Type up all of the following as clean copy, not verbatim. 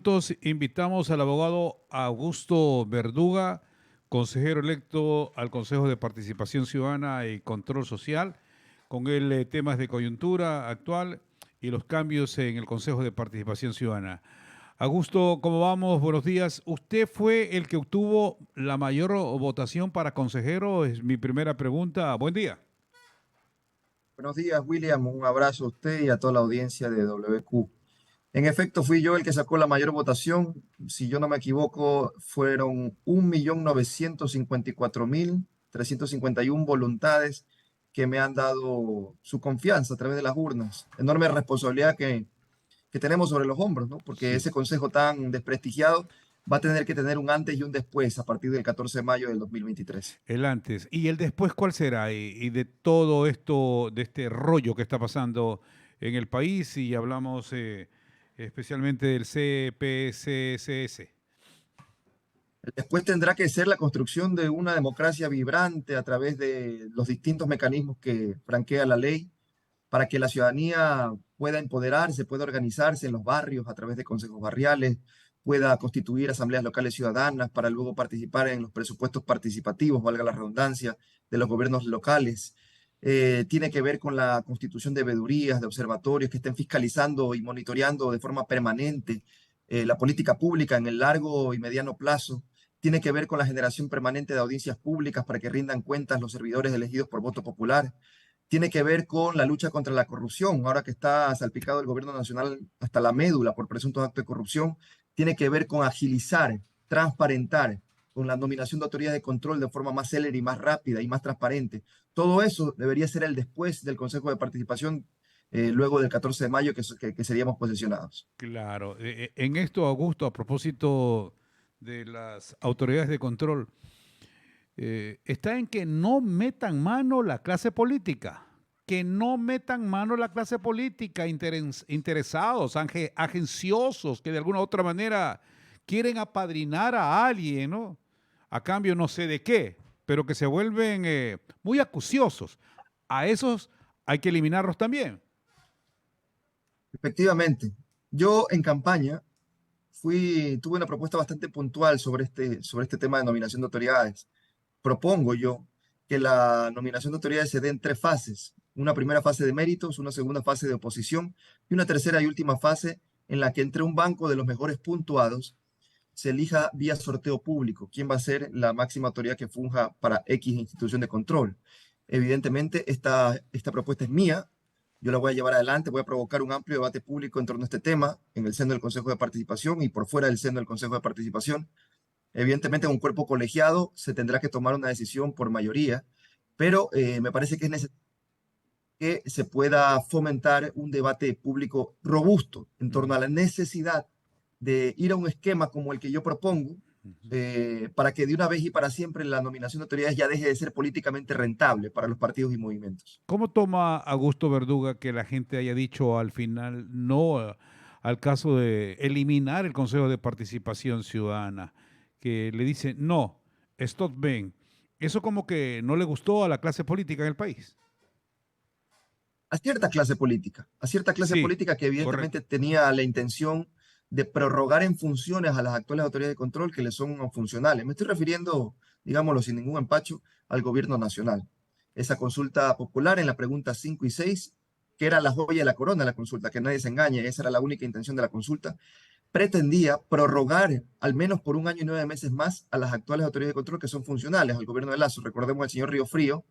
Entonces, invitamos al abogado Augusto Verduga, consejero electo al Consejo de Participación Ciudadana y Control Social, con el temas de coyuntura actual y los cambios en el Consejo de Participación Ciudadana. Augusto, ¿cómo vamos? Buenos días. ¿Usted fue el que obtuvo la mayor votación para consejero? Es mi primera pregunta. Buen día. Buenos días, William. Un abrazo a usted y a toda la audiencia de WQ. En efecto, fui yo el que sacó la mayor votación. Si yo no me equivoco, fueron 1.954.351 voluntades que me han dado su confianza a través de las urnas. Enorme responsabilidad que tenemos sobre los hombros, ¿no? Porque Sí. ese consejo tan desprestigiado va a tener que tener un antes y un después a partir del 14 de mayo del 2023. El antes. ¿Y el después cuál será? Y de todo esto, de este rollo que está pasando en el país, y hablamos especialmente del CPCCS. Después tendrá que ser la construcción de una democracia vibrante a través de los distintos mecanismos que franquea la ley para que la ciudadanía pueda empoderarse, pueda organizarse en los barrios a través de consejos barriales, pueda constituir asambleas locales ciudadanas para luego participar en los presupuestos participativos, valga la redundancia, de los gobiernos locales. Tiene que ver con la constitución de veedurías, de observatorios que estén fiscalizando y monitoreando de forma permanente la política pública en el largo y mediano plazo. Tiene que ver con la generación permanente de audiencias públicas para que rindan cuentas los servidores elegidos por voto popular. Tiene que ver con la lucha contra la corrupción, ahora que está salpicado el gobierno nacional hasta la médula por presuntos actos de corrupción. Tiene que ver con agilizar, transparentar, con la nominación de autoridades de control de forma más célere y más rápida y más transparente. Todo eso debería ser el después del Consejo de Participación, luego del 14 de mayo, que seríamos posesionados. Claro. En esto, Augusto, a propósito de las autoridades de control, está en que no metan mano la clase política. Que no metan mano la clase política, interesados, agenciosos, que de alguna u otra manera quieren apadrinar a alguien, ¿no? A cambio no sé de qué, pero que se vuelven muy acuciosos. A esos hay que eliminarlos también. Efectivamente, yo en campaña tuve una propuesta bastante puntual sobre este tema de nominación de autoridades. Propongo yo que la nominación de autoridades se dé en tres fases. Una primera fase de méritos, una segunda fase de oposición y una tercera y última fase en la que entre un banco de los mejores puntuados se elija vía sorteo público quién va a ser la máxima autoridad que funja para X institución de control. Evidentemente, esta propuesta es mía, yo la voy a llevar adelante, voy a provocar un amplio debate público en torno a este tema en el seno del Consejo de Participación y por fuera del seno del Consejo de Participación. Evidentemente, en un cuerpo colegiado se tendrá que tomar una decisión por mayoría, pero me parece que es necesario que se pueda fomentar un debate público robusto en torno Ujú, a la necesidad de ir a un esquema como el que yo propongo, ujú. para que de una vez y para siempre la nominación de autoridades ya deje de ser políticamente rentable para los partidos y movimientos. ¿Cómo toma Augusto Verduga que la gente haya dicho al final no al caso de eliminar el Consejo de Participación Ciudadana? Que le dice no, stop bien. Eso como que no le gustó a la clase política en el país. A cierta clase Sí, política que evidentemente correcto. tenía la intención de prorrogar en funciones a las actuales autoridades de control que le son funcionales. Me estoy refiriendo, digámoslo sin ningún empacho, al gobierno nacional. Esa consulta popular en la pregunta 5 y 6, que era la joya de la corona de la consulta, que nadie se engañe, esa era la única intención de la consulta, pretendía prorrogar al menos por un año y 9 meses más a las actuales autoridades de control que son funcionales al gobierno de Lazo. Recordemos al señor Río Frío,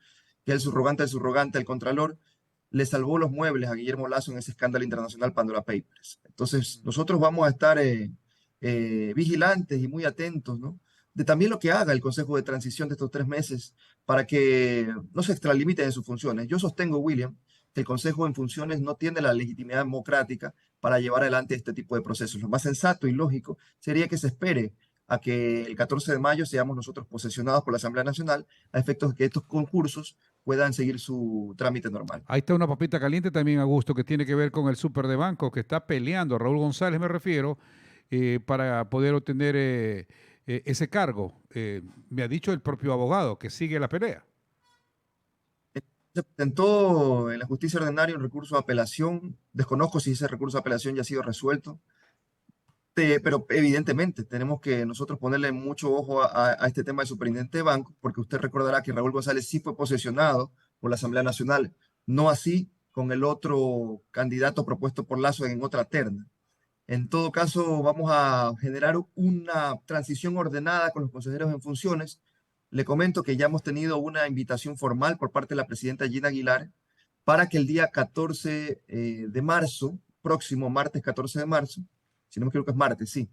que es el subrogante, el contralor, le salvó los muebles a Guillermo Lazo en ese escándalo internacional Pandora Papers. Entonces, nosotros vamos a estar vigilantes y muy atentos, ¿no? De también lo que haga el Consejo de Transición de estos 3 meses para que no se extralimiten en sus funciones. Yo sostengo, William, que el Consejo en funciones no tiene la legitimidad democrática para llevar adelante este tipo de procesos. Lo más sensato y lógico sería que se espere a que el 14 de mayo seamos nosotros posesionados por la Asamblea Nacional a efectos de que estos concursos puedan seguir su trámite normal. Ahí está una papita caliente también, Augusto, que tiene que ver con el súper de banco que está peleando, Raúl González me refiero, para poder obtener ese cargo. Me ha dicho el propio abogado que sigue la pelea. Se presentó en la justicia ordinaria un recurso de apelación. Desconozco si ese recurso de apelación ya ha sido resuelto. Pero evidentemente tenemos que nosotros ponerle mucho ojo a este tema del superintendente de banco, porque usted recordará que Raúl González sí fue posesionado por la Asamblea Nacional, no así con el otro candidato propuesto por Lazo en otra terna. En todo caso, vamos a generar una transición ordenada con los consejeros en funciones. Le comento que ya hemos tenido una invitación formal por parte de la presidenta Gina Aguilar para que el día 14 de marzo, próximo martes 14 de marzo, si no me equivoco es martes, sí,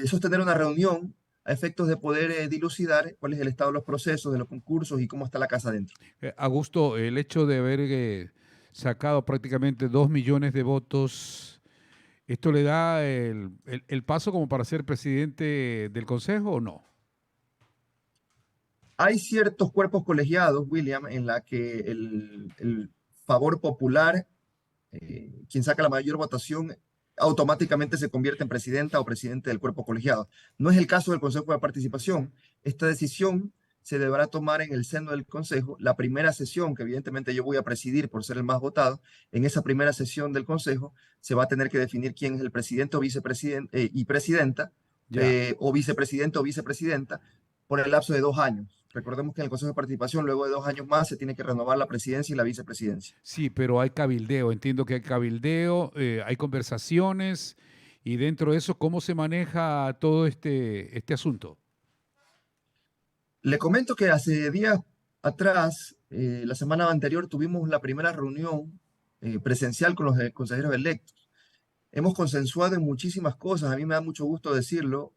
sostener una reunión a efectos de poder dilucidar cuál es el estado de los procesos, de los concursos y cómo está la casa adentro. Augusto, el hecho de haber sacado prácticamente 2 millones de votos, ¿esto le da el paso como para ser presidente del Consejo o no? Hay ciertos cuerpos colegiados, William, en la que el favor popular, quien saca la mayor votación, automáticamente se convierte en presidenta o presidente del cuerpo colegiado. No es el caso del Consejo de Participación. Esta decisión se deberá tomar en el seno del Consejo. La primera sesión, que evidentemente yo voy a presidir por ser el más votado, en esa primera sesión del Consejo se va a tener que definir quién es el presidente o vicepresidente y presidenta, Ya. o vicepresidente o vicepresidenta, por el lapso de 2 años. Recordemos que en el Consejo de Participación, luego de 2 años más, se tiene que renovar la presidencia y la vicepresidencia. Sí, pero hay cabildeo, entiendo que hay cabildeo, hay conversaciones y dentro de eso, ¿cómo se maneja todo este asunto? Le comento que hace días atrás, la semana anterior, tuvimos la primera reunión presencial con los consejeros electos. Hemos consensuado en muchísimas cosas, a mí me da mucho gusto decirlo,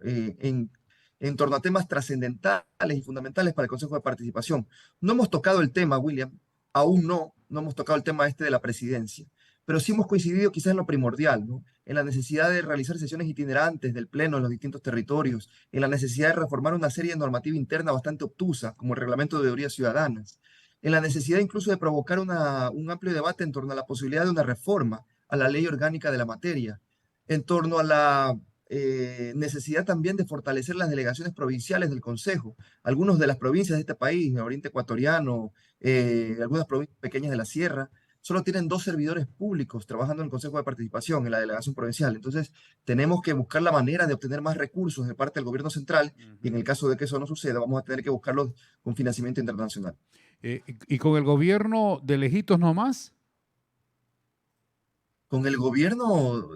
en torno a temas trascendentales y fundamentales para el Consejo de Participación. No hemos tocado el tema, William, aún no hemos tocado el tema este de la presidencia, pero sí hemos coincidido quizás en lo primordial, ¿no? En la necesidad de realizar sesiones itinerantes del Pleno en los distintos territorios, en la necesidad de reformar una serie de normativa interna bastante obtusa, como el Reglamento de Deberías Ciudadanas, en la necesidad incluso de provocar un amplio debate en torno a la posibilidad de una reforma a la ley orgánica de la materia, en torno a la necesidad también de fortalecer las delegaciones provinciales del Consejo. Algunas de las provincias de este país, el Oriente Ecuatoriano, algunas provincias pequeñas de la Sierra, solo tienen 2 servidores públicos trabajando en el Consejo de Participación, en la delegación provincial. Entonces, tenemos que buscar la manera de obtener más recursos de parte del gobierno central y en el caso de que eso no suceda, vamos a tener que buscarlos con financiamiento internacional. ¿Y con el gobierno de lejitos nomás? Con el gobierno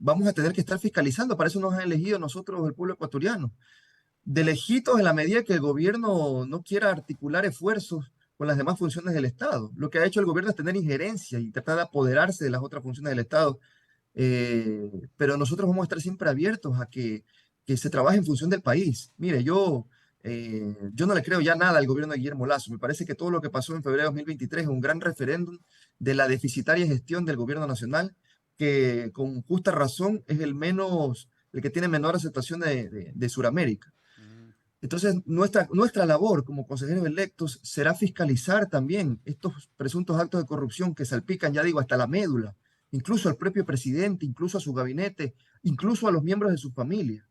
vamos a tener que estar fiscalizando, para eso nos han elegido nosotros, el pueblo ecuatoriano. De lejitos en la medida que el gobierno no quiera articular esfuerzos con las demás funciones del Estado. Lo que ha hecho el gobierno es tener injerencia y tratar de apoderarse de las otras funciones del Estado. Pero nosotros vamos a estar siempre abiertos a que se trabaje en función del país. Mire, yo no le creo ya nada al gobierno de Guillermo Lasso. Me parece que todo lo que pasó en febrero de 2023 es un gran referéndum de la deficitaria gestión del gobierno nacional, que con justa razón es el que tiene menor aceptación de Sudamérica. Entonces, nuestra labor como consejeros electos será fiscalizar también estos presuntos actos de corrupción que salpican, ya digo, hasta la médula, incluso al propio presidente, incluso a su gabinete, incluso a los miembros de su familia.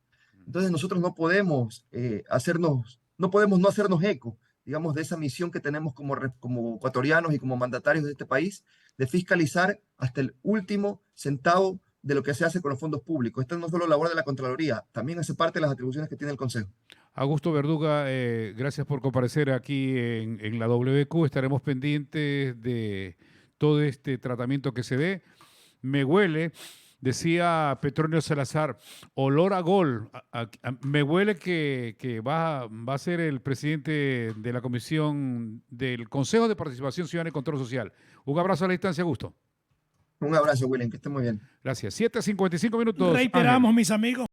Entonces, nosotros no podemos no hacernos eco, digamos, de esa misión que tenemos como ecuatorianos y como mandatarios de este país, de fiscalizar hasta el último centavo de lo que se hace con los fondos públicos. Esta no es solo labor de la Contraloría, también hace parte de las atribuciones que tiene el Consejo. Augusto Verduga, gracias por comparecer aquí en la WQ. Estaremos pendientes de todo este tratamiento que se dé. Me huele, decía Petronio Salazar, olor a gol. Me huele que va a ser el presidente de la Comisión del Consejo de Participación Ciudadana y Control Social. Un abrazo a la distancia, Augusto. Un abrazo, William, que esté muy bien. Gracias. 7:55 minutos. Reiteramos, mis amigos.